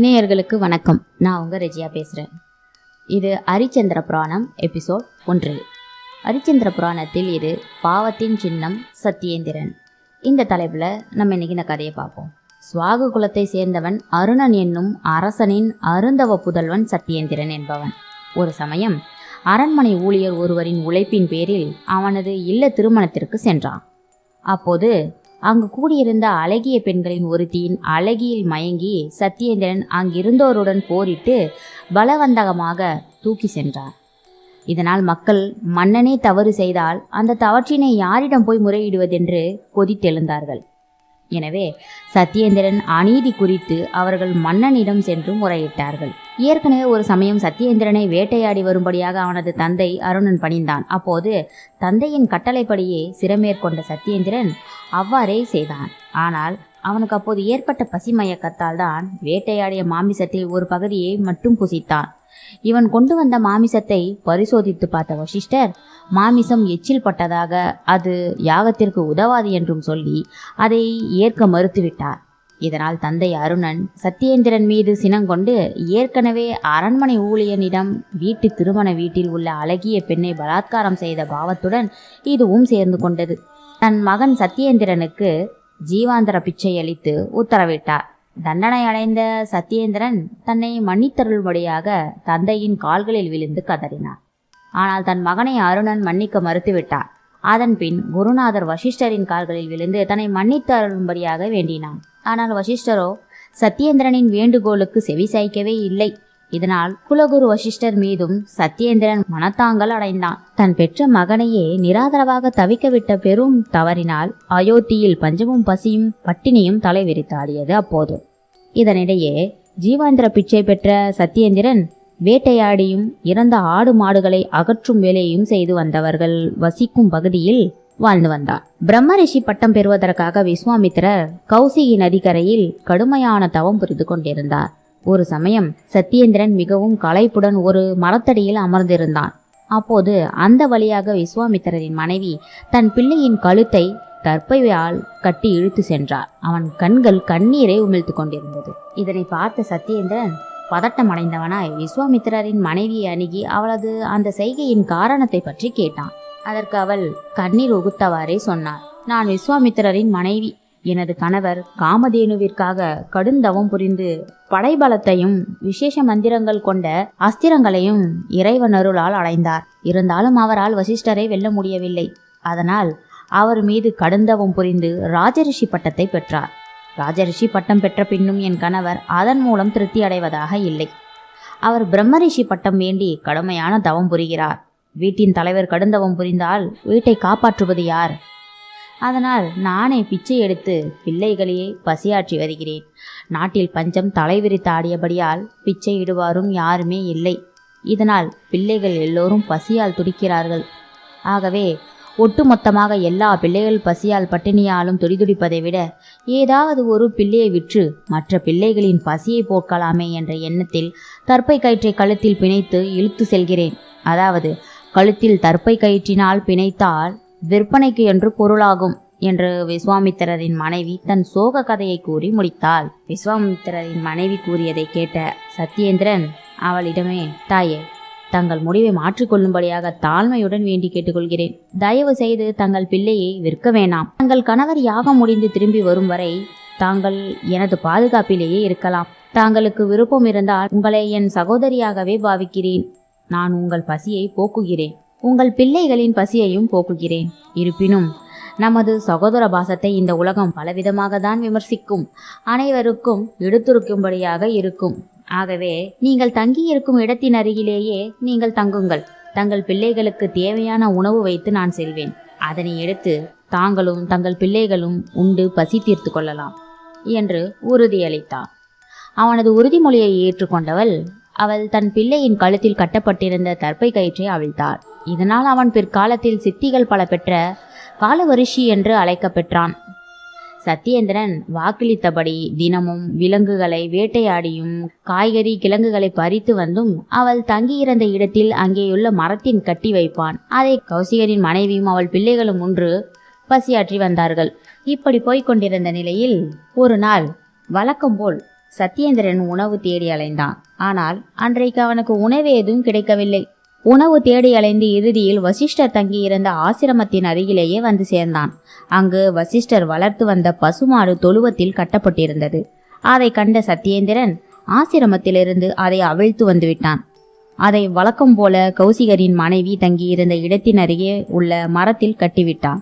நேயர்களுக்கு வணக்கம். நான் உங்கள் ரெஜியா பேசுகிறேன். இது ஹரிச்சந்திர புராணம் எபிசோட் 1. ஹரிச்சந்திர புராணத்தில் இது பாவத்தின் சின்னம் சத்தியேந்திரன். இந்த தலைப்பில் நம்ம இன்னைக்கு இந்த கதையை பார்ப்போம். சுவாகு குலத்தை சேர்ந்தவன் அருணன் என்னும் அரசனின் அருந்தவ புதல்வன் சத்தியேந்திரன் என்பவன். ஒரு சமயம் அரண்மனை ஊழியர் ஒருவரின் உழைப்பின் பேரில் அவனது இல்ல திருமணத்திற்கு சென்றான். அப்போது அங்கு கூடியிருந்த அழகிய பெண்களின் ஒருத்தியின் அழகியில் மயங்கி சத்தியேந்திரன் அங்கிருந்தோருடன் போரிட்டு பலவந்தகமாக தூக்கி சென்றார். இதனால் மக்கள் மன்னனே தவறு செய்தால் அந்த தவற்றினை யாரிடம் போய் முறையிடுவதென்று கொதித்தெழுந்தார்கள். எனவே சத்தியேந்திரன் அநீதி குறித்து அவர்கள் மன்னனிடம் சென்று முறையிட்டார்கள். ஏற்கனவே ஒரு சமயம் சத்தியேந்திரனை வேட்டையாடி வரும்படியாக அவனது தந்தை அருணன் பணிந்தான். அப்போது தந்தையின் கட்டளைப்படியே சிரமேற்கொண்ட சத்தியேந்திரன் அவ்வாறே செய்தான். ஆனால் அவனுக்கு அப்போது ஏற்பட்ட பசிமயக்கத்தால் தான் வேட்டையாடிய மாமிசத்தில் ஒரு பகுதியை மட்டும் புசித்தான். இவன் கொண்டு வந்த மாமிசத்தை பரிசோதித்து பார்த்த வசிஷ்டர் மாமிசம் எச்சில் பட்டதாக அது யாகத்திற்கு உதவாது என்றும் சொல்லி அதை ஏற்க மறுத்துவிட்டார். இதனால் தந்தை அருணன் சத்தியேந்திரன் மீது சினங்கொண்டு ஏற்கனவே அரண்மனை ஊழியனிடம் வீட்டு திருமண வீட்டில் உள்ள அழகிய பெண்ணை பலாத்காரம் செய்த பாவத்துடன் இதுவும் சேர்ந்து கொண்டது. தன் மகன் சத்தியேந்திரனுக்கு ஜீவாந்தர பிச்சை அளித்து உத்தரவிட்டார். தண்டனை அடைந்த சத்தியேந்திரன் தன்னை மன்னித்தருள்படியாக தந்தையின் கால்களில் விழுந்து கதறினார். ஆனால் தன் மகனை அருணன் மன்னிக்க மறுத்துவிட்டார். அதன் பின் குருநாதர் வசிஷ்டரின் கால்களில் விழுந்து தன்னை மன்னித்து அருளும்படியாக வேண்டினான். ஆனால் வசிஷ்டரோ சத்தியேந்திரனின் வேண்டுகோளுக்கு செவிசாய்க்கவே இல்லை. இதனால் குலகுரு வசிஷ்டர் மீதும் சத்தியேந்திரன் மனத்தாங்கல் அடைந்தான். தன் பெற்ற மகனையே நிராதரவாக தவிக்க விட்ட பெரும் தவறினால் அயோத்தியில் பஞ்சமும் பசியும் பட்டினியும் தலைவிரித்தாடியது. அப்போது இதனிடையே ஜீவாந்திர பிச்சை பெற்ற சத்தியேந்திரன் வேட்டையாடியும் இறந்த ஆடு மாடுகளை அகற்றும் வேலையும் செய்து வந்தவர்கள் வசிக்கும் பகுதியில் வாழ்ந்து வந்தார். பிரம்மரிஷி பட்டம் பெறுவதற்காக விஸ்வாமித்திரர் கௌசிகி நதிக்கரையில் கடுமையான தவம் புரிந்து கொண்டிருந்தார். ஒரு சமயம் சத்தியேந்திரன் மிகவும் களைப்புடன் ஒரு மரத்தடியில் அமர்ந்திருந்தான். அப்போது அந்த வழியாக விஸ்வாமித்திரரின் மனைவி தன் பிள்ளையின் கழுத்தை தற்பையால் கட்டி இழுத்து சென்றார். அவன் கண்கள் கண்ணீரை உமிழ்த்து கொண்டிருந்தது. இதனை பார்த்த சத்தியேந்திரன் பதட்டம் அடைந்தவனாய் விஸ்வாமித்திரரின் மனைவியை அணுகி அவளது அந்த செய்கையின் காரணத்தை பற்றி கேட்டான். அதற்கு அவள் கண்ணீர் உகுத்தவாறே சொன்னார். நான் விஸ்வாமித்திரரின் மனைவி. எனது கணவர் காமதேனுவிற்காக கடுந்தவம் புரிந்து படைபலத்தையும் விசேஷ மந்திரங்கள் கொண்ட அஸ்திரங்களையும் இறைவனருளால் அடைந்தார். இருந்தாலும் அவரால் வசிஷ்டரை வெல்ல முடியவில்லை. அதனால் அவர் மீது கடுந்தவம் புரிந்து ராஜரிஷி பட்டத்தை பெற்றார். ராஜரிஷி பட்டம் பெற்ற பின்னும் என் கணவர் அதன் மூலம் திருப்தி அடைவதாக இல்லை. அவர் பிரம்மரிஷி பட்டம் வேண்டி கடுமையான தவம் புரிகிறார். வீட்டின் தலைவர் கடுந்தவம் புரிந்தால் வீட்டை காப்பாற்றுவது யார்? அதனால் நானே பிச்சை எடுத்து பிள்ளைகளையே பசியாற்றி வருகிறேன். நாட்டில் பஞ்சம் தலைவிரித்து ஆடியபடியால் பிச்சை இடுவாரும் யாருமே இல்லை. இதனால் பிள்ளைகள் எல்லோரும் பசியால் துடிக்கிறார்கள். ஆகவே ஒட்டுமொத்தமாக எல்லா பிள்ளைகள் பசியால் பட்டினியாலும் துடிதுடிப்பதை விட ஏதாவது ஒரு பிள்ளையை விற்று மற்ற பிள்ளைகளின் பசியை போக்கலாமே என்ற எண்ணத்தில் தற்பை கயிற்றை கழுத்தில் பிணைத்து இழுத்து செல்கிறேன். அதாவது கழுத்தில் தற்பை கயிற்றினால் பிணைத்தால் விற்பனைக்கு என்று பொருளாகும் என்று விஸ்வாமித்திரரின் மனைவி தன் சோக கதையை கூறி முடித்தாள். விஸ்வாமித்திரரின் மனைவி கூறியதை கேட்ட சத்தியேந்திரன் அவளிடமே, தாயே, தங்கள் முடிவை மாற்றிக்கொள்ளும்படியாக தாழ்மையுடன் வேண்டி கேட்டுக்கொள்கிறேன். தயவு செய்து தங்கள் பிள்ளையை விற்க வேண்டாம். தங்கள் கணவர் யாகம் முடிந்து திரும்பி வரும் வரை தாங்கள் எனது பாதுகாப்பிலேயே இருக்கலாம். தாங்களுக்கு விருப்பம் இருந்தால் உங்களை என் சகோதரியாகவே பாவிக்கிறேன். நான் உங்கள் பசியை போக்குகிறேன். உங்கள் பிள்ளைகளின் பசியையும் போக்குகிறேன். இருப்பினும் நமது சகோதர பாசத்தை இந்த உலகம் பலவிதமாக தான் விமர்சிக்கும். அனைவருக்கும் எடுத்துரைக்கும்படியாக இருக்கும். ஆகவே நீங்கள் தங்கியிருக்கும் இடத்தின் அருகிலேயே நீங்கள் தங்குங்கள். தங்கள் பிள்ளைகளுக்கு தேவையான உணவு வைத்து நான் செல்வேன். அதனை எடுத்து தாங்களும் தங்கள் பிள்ளைகளும் உண்டு பசி தீர்த்து கொள்ளலாம் என்று உறுதியளித்தார். அவனது உறுதிமொழியை ஏற்றுக்கொண்டவள் அவள் தன் பிள்ளையின் கழுத்தில் கட்டப்பட்டிருந்த தற்பை கயிற்றை அவிழ்த்தாள். இதனால் அவன் பிற்காலத்தில் சித்திகள் பல பெற்ற காலவரிஷி என்று அழைக்கப்பெற்றான். சத்தியேந்திரன் வாக்களித்தபடி தினமும் விலங்குகளை வேட்டையாடியும் காய்கறி கிழங்குகளை பறித்து வந்தும் அவள் தங்கியிருந்த இடத்தில் அங்கேயுள்ள மரத்தின் கட்டி வைப்பான். அதை கௌசிகரின் மனைவியும் அவள் பிள்ளைகளும் ஒன்று பசியாற்றி வந்தார்கள். இப்படி போய்கொண்டிருந்த நிலையில் ஒரு நாள் வழக்கம் போல் சத்யேந்திரன் உணவு தேடி அலைந்தான். ஆனால் அன்றைக்கு அவனுக்கு உணவு எதுவும் கிடைக்கவில்லை. உணவு தேடி அலைந்து இறுதியில் வசிஷ்டர் தங்கியிருந்த ஆசிரமத்தின் அருகிலேயே வந்து சேர்ந்தான். அங்கு வசிஷ்டர் வளர்த்து வந்த பசுமாடு தொழுவத்தில் கட்டப்பட்டிருந்தது. அதை கண்ட சத்யேந்திரன் ஆசிரமத்திலிருந்து அதை அவிழ்த்து வந்துவிட்டான். அதை வழக்கம் போல கௌசிகரின் மனைவி தங்கியிருந்த இடத்தின் அருகே உள்ள மரத்தில் கட்டிவிட்டான்.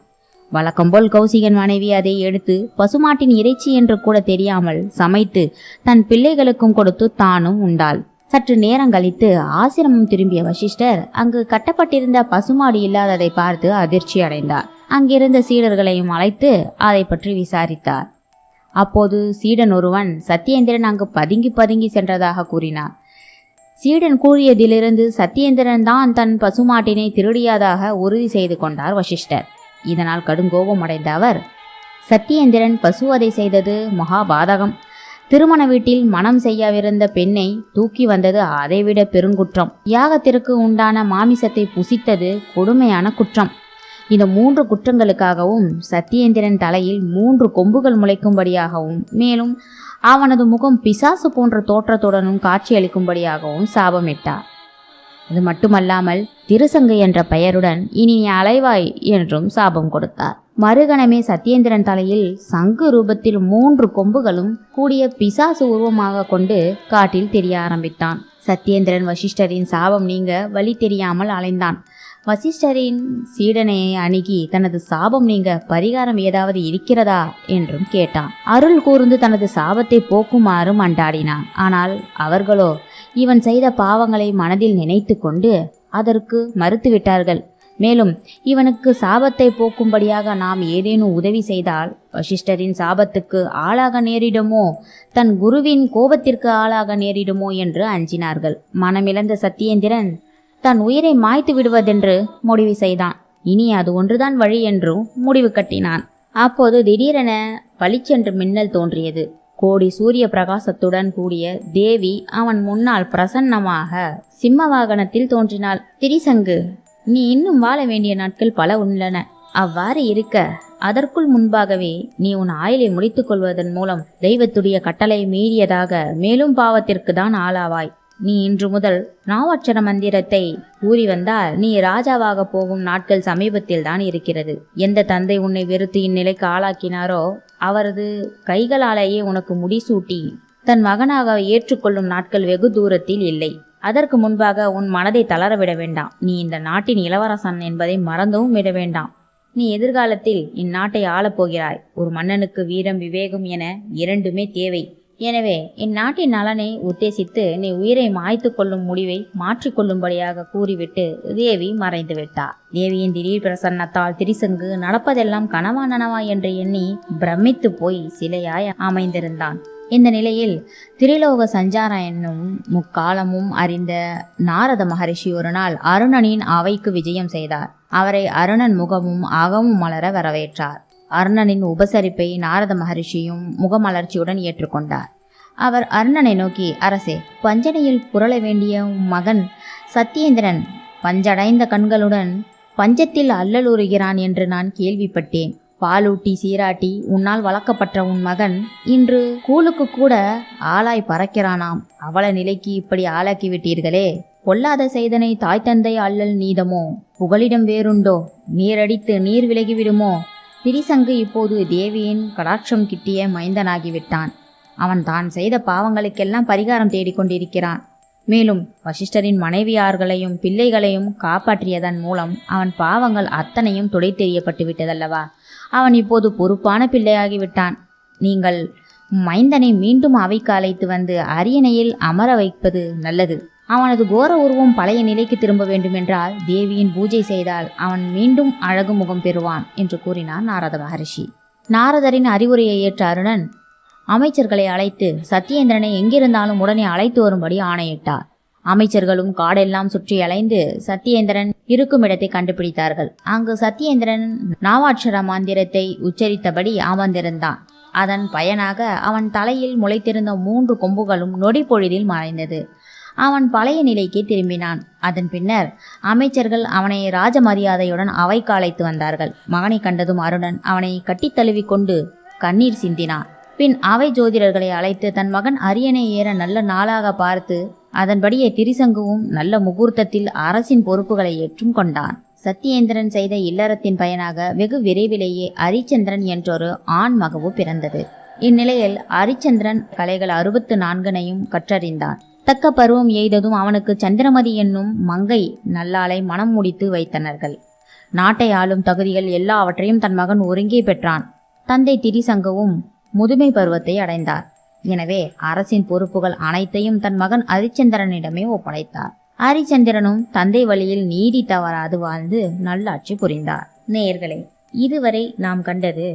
வழக்கம்போல் கௌசிகன் மனைவி அதை எடுத்து பசுமாட்டின் இறைச்சி என்று கூட தெரியாமல் சமைத்து தன் பிள்ளைகளுக்கும் கொடுத்து தானும் உண்டாள். சற்று நேரம் கழித்து ஆசிரமம் திரும்பிய வசிஷ்டர் அங்கு கட்டப்பட்டிருந்த பசுமாடு இல்லாததை பார்த்து அதிர்ச்சி அடைந்தார். அங்கிருந்த சீடர்களையும் அழைத்து அதை பற்றி விசாரித்தார். அப்போது சீடன் ஒருவன் சத்யேந்திரன் அங்கு பதுங்கி பதுங்கி சென்றதாக கூறினார். சீடன் கூறியதிலிருந்து சத்யேந்திரன் தான் தன் பசுமாட்டினை திருடியதாக உறுதி செய்து கொண்டார் வசிஷ்டர். இதனால் கடுங்கோபம் அடைந்த அவர், சத்யேந்திரன் பசுவதை செய்தது மகாபாதகம். திருமண வீட்டில் மனம் செய்யவிருந்த பெண்ணை தூக்கி வந்தது அதைவிட பெருங்குற்றம். யாகத்திற்கு உண்டான மாமிசத்தை புசித்தது கொடுமையான குற்றம். இந்த 3 குற்றங்களுக்காகவும் சத்யேந்திரன் தலையில் 3 கொம்புகள் முளைக்கும்படியாகவும் மேலும் அவனது முகம் பிசாசு போன்ற தோற்றத்துடனும் காட்சியளிக்கும்படியாகவும் சாபமிட்டார். அது மட்டுமல்லாமல் திருசங்கு என்ற பெயருடன் இனி அலைவாய் என்றும் சாபம் கொடுத்தார். மறுகணமே சத்யேந்திரன் தலையில் சங்கு ரூபத்தில் 3 கொம்புகளும் கூடிய பிசாசு உருவமாக கொண்டு காட்டில் தெரிய ஆரம்பித்தான். சத்யேந்திரன் வசிஷ்டரின் சாபம் நீங்க வழி தெரியாமல் அலைந்தான். வசிஷ்டரின் சீடனை அணுகி தனது சாபம் நீங்க பரிகாரம் ஏதாவது இருக்கிறதா என்றும் கேட்டான். அருள் கூர்ந்து தனது சாபத்தை போக்குமாறு மண்டாடினான். ஆனால் அவர்களோ இவன் செய்த பாவங்களை மனதில் நினைத்து கொண்டு அதற்கு மறுத்துவிட்டார்கள். மேலும் இவனுக்கு சாபத்தை போக்கும்படியாக நாம் ஏதேனும் உதவி செய்தால் வசிஷ்டரின் சாபத்துக்கு ஆளாக நேரிடுமோ, தன் குருவின் கோபத்திற்கு ஆளாக நேரிடுமோ என்று அஞ்சினார்கள். மனமிழந்த சத்யேந்திரன் தன் உயிரை மாய்த்து விடுவதென்று முடிவு செய்தான். இனி அது ஒன்றுதான் வழி என்றும் முடிவு கட்டினான். அப்போது திடீரென பளிச்சென்று மின்னல் தோன்றியது. கோடி சூரிய பிரகாசத்துடன் கூடிய தேவி அவன் முன்னால் பிரசன்னமாக சிம்ம வாகனத்தில் தோன்றினாள். திரிசங்கு, நீ இன்னும் வாழ வேண்டிய நாட்கள் பல உள்ளன. அவ்வாறு இருக்க அதற்குள் முன்பாகவே நீ உன் ஆயுளை முடித்துக் கொள்வதன் மூலம் தெய்வத்துடைய கட்டளை மீறியதாக மேலும் பாவத்திற்கு தான் ஆளாவாய். நீ இன்று முதல் நாவாட்சர மந்திரத்தை கூறி வந்தால் நீ ராஜாவாக போகும் நாட்கள் சமீபத்தில் தான் இருக்கிறது. எந்த தந்தை உன்னை வெறுத்து இந்நிலைக்கு ஆளாக்கினாரோ அவரது கைகளாலேயே உனக்கு முடிசூட்டி தன் மகனாக ஏற்றுக்கொள்ளும் நாட்கள் வெகு தூரத்தில் இல்லை. அதற்கு முன்பாக உன் மனதை தளரவிட வேண்டாம். நீ இந்த நாட்டின் இளவரசன் என்பதை மறந்தும் விட வேண்டாம். நீ எதிர்காலத்தில் இந்நாட்டை ஆளப்போகிறாய். ஒரு மன்னனுக்கு வீரம் விவேகம் என 2மே தேவை. எனவே இந்நாட்டின் நலனை உத்தேசித்து நீ உயிரை மாய்த்து கொள்ளும் முடிவை மாற்றிக்கொள்ளும்படியாக கூறிவிட்டு தேவி மறைந்து விட்டார். தேவியின் திடீர் பிரசன்னத்தால் திரிசங்கு நடப்பதெல்லாம் கனவா நனவா என்று எண்ணி பிரமித்து போய் சிலையாய் அமைந்திருந்தான். இந்த நிலையில் திரிலோக சஞ்சாரம் என்னும் முக்காலமும் அறிந்த நாரத மகரிஷி ஒரு நாள் அருணனின் அவைக்கு விஜயம் செய்தார். அவரை அருணன் முகமும் அகமும் மலர வரவேற்றார். அருணனின் உபசரிப்பை நாரத மகரிஷியும் முகமலர்ச்சியுடன் ஏற்றுக்கொண்டார். அவர் அருணனை நோக்கி, அரசே, பஞ்சனையில் புரள வேண்டிய மகன் சத்யேந்திரன் பஞ்சடைந்த கண்களுடன் பஞ்சத்தில் அல்லலுறுகிறான் என்று நான் கேள்விப்பட்டேன். பாலூட்டி சீராட்டி உன்னால் வளர்க்கப்பட்ட உன் மகன் இன்று கூழுக்கு கூட ஆளாய் பறக்கிறானாம். அவள நிலைக்கு இப்படி ஆளாக்கி விட்டீர்களே. பொல்லாத செய்தனை தாய் தந்தை அல்லல் நீதமோ? புகலிடம் வேறுண்டோ? நீரடித்து நீர் விலகிவிடுமோ? திரிசங்கு இப்போது தேவியின் கடாட்சம் கிட்டிய மைந்தனாகிவிட்டான். அவன் தான் செய்த பாவங்களுக்கெல்லாம் பரிகாரம் தேடிக்கொண்டிருக்கிறான். மேலும் வசிஷ்டரின் மனைவியார்களையும் பிள்ளைகளையும் காப்பாற்றியதன் மூலம் அவன் பாவங்கள் அத்தனையும் துடைத்தெறியப்பட்டு விட்டதல்லவா? அவன் இப்போது பொறுப்பான பிள்ளையாகிவிட்டான். நீங்கள் மைந்தனை மீண்டும் அவைக்கு அழைத்து வந்து அரியணையில் அமர வைப்பது நல்லது. அவனது கோர உருவம் பழைய நிலைக்கு திரும்ப வேண்டுமென்றால் தேவியின் பூஜை செய்தால் அவன் மீண்டும் அழகு முகம் பெறுவான் என்று கூறினார் நாரத மகரிஷி. நாரதரின் அறிவுரையை ஏற்ற அருணன் அமைச்சர்களை அழைத்து சத்யேந்திரனை எங்கிருந்தாலும் உடனே அழைத்து வரும்படி ஆணையிட்டார். அமைச்சர்களும் காடெல்லாம் சுற்றி அலைந்து சத்யேந்திரன் இருக்கும் இடத்தை கண்டுபிடித்தார்கள். அங்கு சத்யேந்திரன் நாவாட்சர மந்திரத்தை உச்சரித்தபடி அமர்ந்திருந்தான். அதன் பயனாக அவன் தலையில் முளைத்திருந்த 3 கொம்புகளும் நொடி பொழுதில் மறைந்தது. அவன் பழைய நிலைக்கு திரும்பினான். அதன் பின்னர் அமைச்சர்கள் அவனை ராஜ மரியாதையுடன் அவைக்கு அழைத்து வந்தார்கள். மகனை கண்டதும் அருணன் அவனை கட்டித் தழுவி கொண்டு கண்ணீர் சிந்தினான். பின் அவை ஜோதிடர்களை அழைத்து தன் மகன் அரியணை ஏற நல்ல நாளாக பார்த்து அதன்படியே திரிசங்குவும் நல்ல முகூர்த்தத்தில் அரசின் பொறுப்புகளை ஏற்றும் கொண்டான். சத்தியேந்திரன் செய்த இல்லறத்தின் பயனாக வெகு விரைவிலேயே அரிச்சந்திரன் என்றொரு ஆண் மகவு பிறந்தது. இந்நிலையில் அரிச்சந்திரன் கலைகள் 64 கற்றறிந்தான். தக்க பருவம் எய்ததும் அவனுக்கு சந்திரமதி என்னும் மங்கை நல்லாளை மனம் முடித்து வைத்தனர்கள். நாட்டை ஆளும் தகுதிகள் எல்லாவற்றையும் தன் மகன் ஒருங்கே பெற்றான். தந்தை திரிசங்குவும் முதுமை பருவத்தை அடைந்தார். எனவே அரசின் பொறுப்புகள் அனைத்தையும் தன் மகன் அரிச்சந்திரனிடமே ஒப்படைத்தார். அரிச்சந்திரனும் தந்தை வழியில் நீதி தவறாது வாழ்ந்து நல்லாட்சி புரிந்தார். நேயர்களே, இதுவரை நாம் கண்டது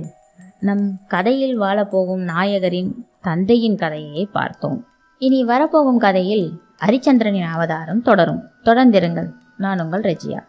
நம் கதையில் வாழப்போகும் நாயகரின் தந்தையின் கதையை பார்த்தோம். இனி வரப்போகும் கதையில் அரிச்சந்திரனின் அவதாரம் தொடரும். தொடர்ந்திருங்கள். நான் உங்கள் ரெஜியா.